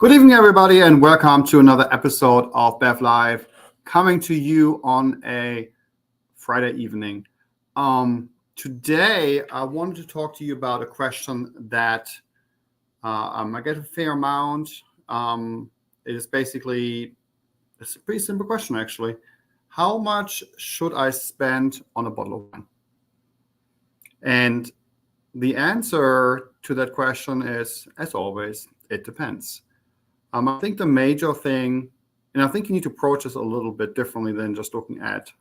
Good evening, everybody, and welcome to another episode of BevLive, coming to you on a Friday evening. Today, I wanted to talk to you about a question that I get a fair amount. It is basically, it's a pretty simple question, actually. How much should I spend on a bottle of wine? And the answer to that question is, as always, it depends. I think the major thing, and I think you need to approach this a little bit differently than just looking at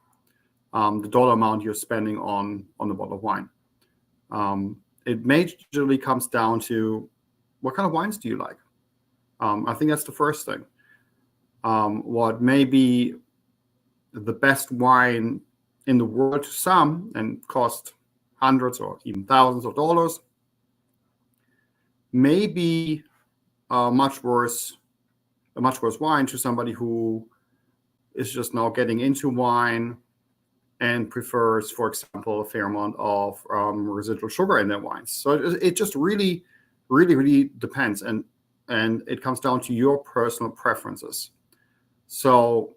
the dollar amount you're spending on a bottle of wine. It majorly comes down to what kind of wines do you like? I think that's the first thing. What may be the best wine in the world to some and cost hundreds or even thousands of dollars may be a much worse wine to somebody who is just now getting into wine and prefers, for example, a fair amount of residual sugar in their wines. So it just really depends, and it comes down to your personal preferences. So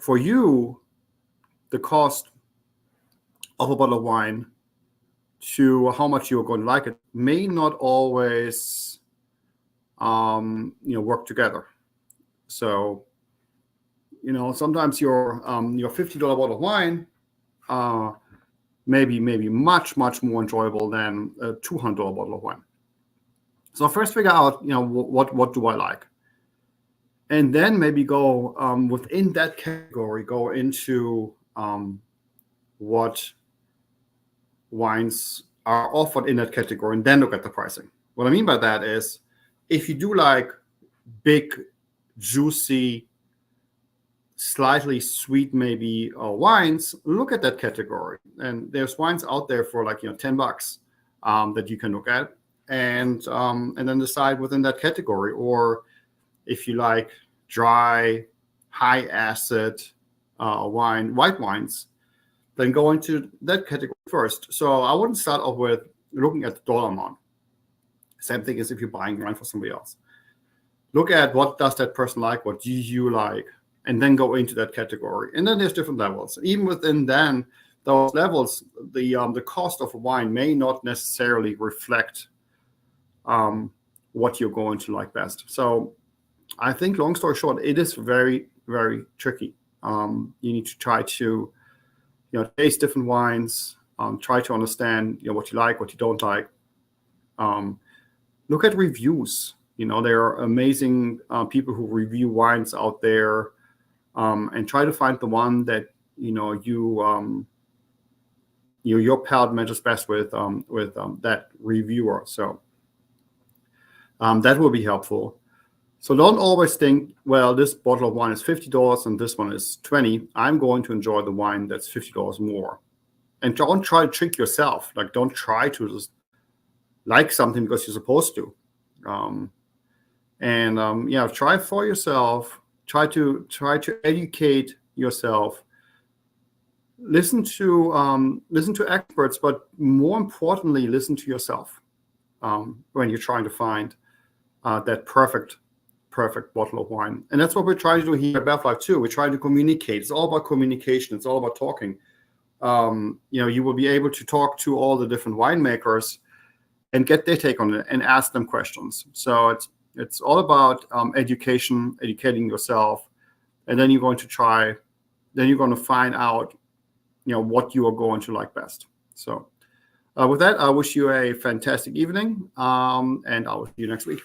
for you, the cost of a bottle of wine to how much you're going to like it may not always work together. So, sometimes your $50 bottle of wine may be much more enjoyable than a $200 bottle of wine. So first figure out, what do I like? And then maybe go within that category, go into what wines are offered in that category, and then look at the pricing. What I mean by that is, if you do like big, juicy, slightly sweet maybe wines, look at that category. And there's wines out there for like $10 that you can look at, and then decide within that category. Or if you like dry, high acid white wines, then go into that category first. So I wouldn't start off with looking at the dollar amount. Same thing as if you're buying wine for somebody else. Look at what does that person like, what do you like, and then go into that category. And then there's different levels. Even within then those levels, the cost of a wine may not necessarily reflect what you're going to like best. So I think, long story short, it is very, very tricky. You need to try to taste different wines, try to understand what you like, what you don't like. Look at reviews. There are amazing people who review wines out there, and try to find the one that your palate matches best with that reviewer. So that will be helpful. So don't always think, well, this bottle of wine is $50 and this one is $20. I'm going to enjoy the wine that's $50 more. And don't try to trick yourself. Like, don't try to just like something because you're supposed to. Try for yourself. Try to educate yourself. Listen to experts, but more importantly, listen to yourself when you're trying to find that perfect bottle of wine. And that's what we're trying to do here at BevLive too. We're trying to communicate. It's all about communication. It's all about talking. You will be able to talk to all the different winemakers and get their take on it and ask them questions. So it's all about educating yourself, and then you're going to find out what you are going to like best. So with that, I wish you a fantastic evening, and I will see you next week.